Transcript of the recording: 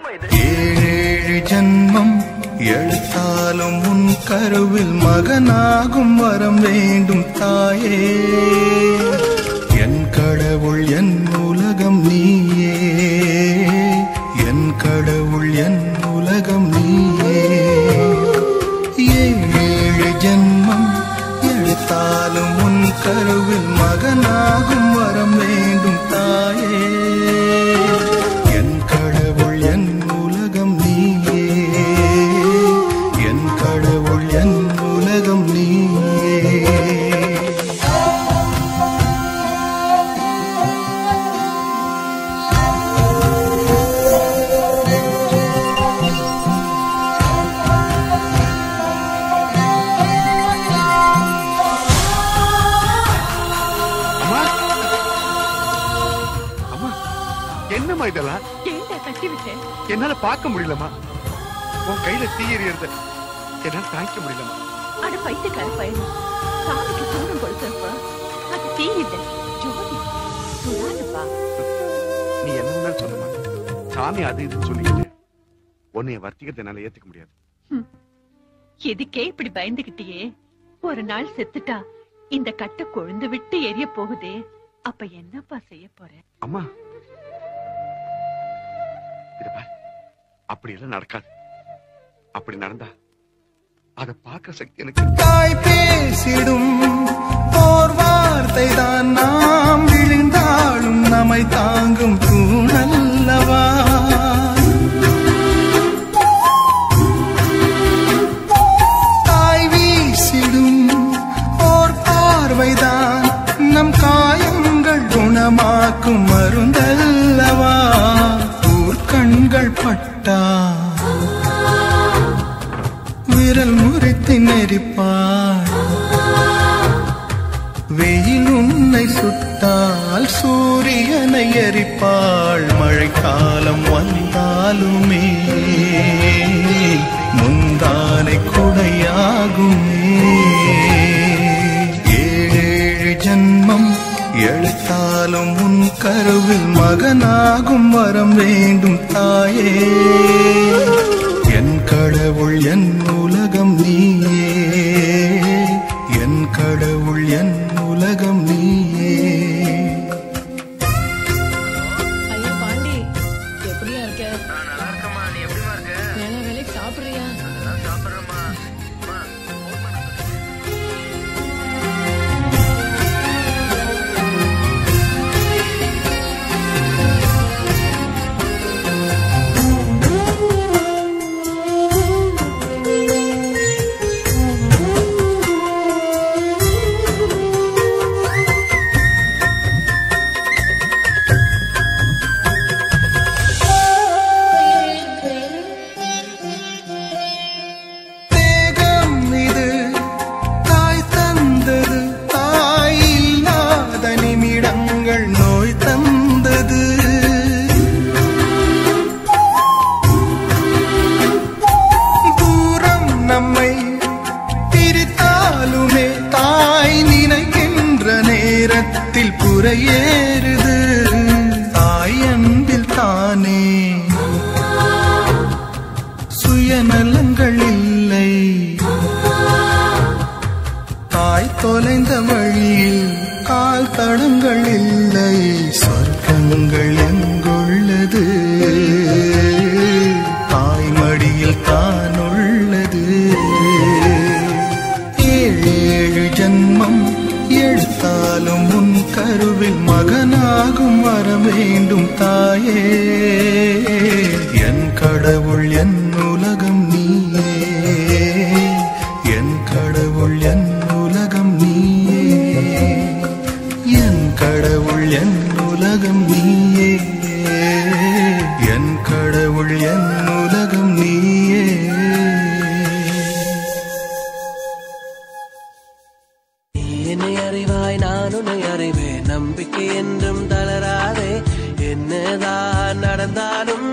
ஏழேழு ஜன்மம் எழுத்தாலும் உன் கருவில் மகனாகும் வரம் வேண்டும் தாயே. என் கடவுள் என் உலகம் நீயே, என் கடவுள் என் உலகம் நீயே. ஏழேழு ஜன்மம் எழுத்தாலும் உன் கருவில் மகனாகும் வரம் வேண்டும் தாயே. என் கடவுள் என் உலகம் நீயே, என் கடவுள் என் உலகம் நீயே. என்னம்மா இதெல்லாம்? தட்டி விட்டேன். என்னால பார்க்க முடியலமா. உன் கையில தீ எறியறது என்னால தாங்கிக்க முடியலமா. அட பைத்தியக்கார பையன், சாமிக்கு சூடம் கொடுத்தப்ப அது தீ இல்லை, ஜோதி சுடாதுப்பா. நீ என்ன சொல்லுமா, சாமி அது இதுன்னு சொல்லிக்கிட்டு உன்னைய வர்த்திக்கிறத என்னால ஏத்துக்க முடியாது. எதுக்கே இப்படி பயந்துகிட்டியே? ஒரு நாள் செத்துட்டா இந்த கட்டை கொழுந்து விட்டு எரிய போகுதே, அப்ப என்னப்பா செய்ய போற? அம்மா அப்படி எல்லாம் நடக்காது. அப்படி நடந்தா அத பார்க்க சக்தி எனக்கு. தாய் பேசிடும் ஓர் வார்த்தை தான் நாம் விழுந்தாலும் நம்மை தாங்கும் தூணல்லவா. தாய் வீசிடும் ஓர் பார்வைதான் நம் காயங்கள் குணமாக்கும் மருந்தல்லவா. கண்கள் பட்டா விரல் முறித்து நெரிப்பாள், வெயில் உன்னை சுட்டால் சூரியனை எரிப்பாள். மழைக்காலம் வந்தாலுமே முந்தானை குடையாகுமே. ஏழு ஜன்மம் எழுத்தாலும் உன் கருவில் மகனாகும் வரம் வேண்டும் தாயே. என் கடவுள் என் உலகம் நீயே, என் கடவுள் என் உலகம் நீயே. ஐயா பாண்டி, எப்படியா இருக்க? நல்லா இருக்கமா. நீ எப்படிமா இருக்க? வேலை வேலைக்கு சாப்பிடுறியா? சாப்பிடுறமா. புறையேறுது தாய் அன்பில் தானே, சுயநலங்கள் இல்லை. தாய் தொலைந்த வழியில் கால் தடங்கள் இல்லை. சொர்க்கங்கள் எங்குள்ளது, தாய் மடியில் தான் உள்ளது. ஏழேழு ஜன்மம் எழுத்தாலும் உன் கருவில் மகனாகும் வர வேண்டும் தாயே. என் கடவுள் என் உலகம் நீயே, என் கடவுள் என் உலகம் நீயே, என் கடவுள் என் உலகம் நீயே, என் கடவுள் என் உலகம் நீயே. என்னை அறிவாய் நான் உன்னை அறிவேன், நம்பிக்கை என்றும் தளராதே. என்னதான் நடந்தாலும்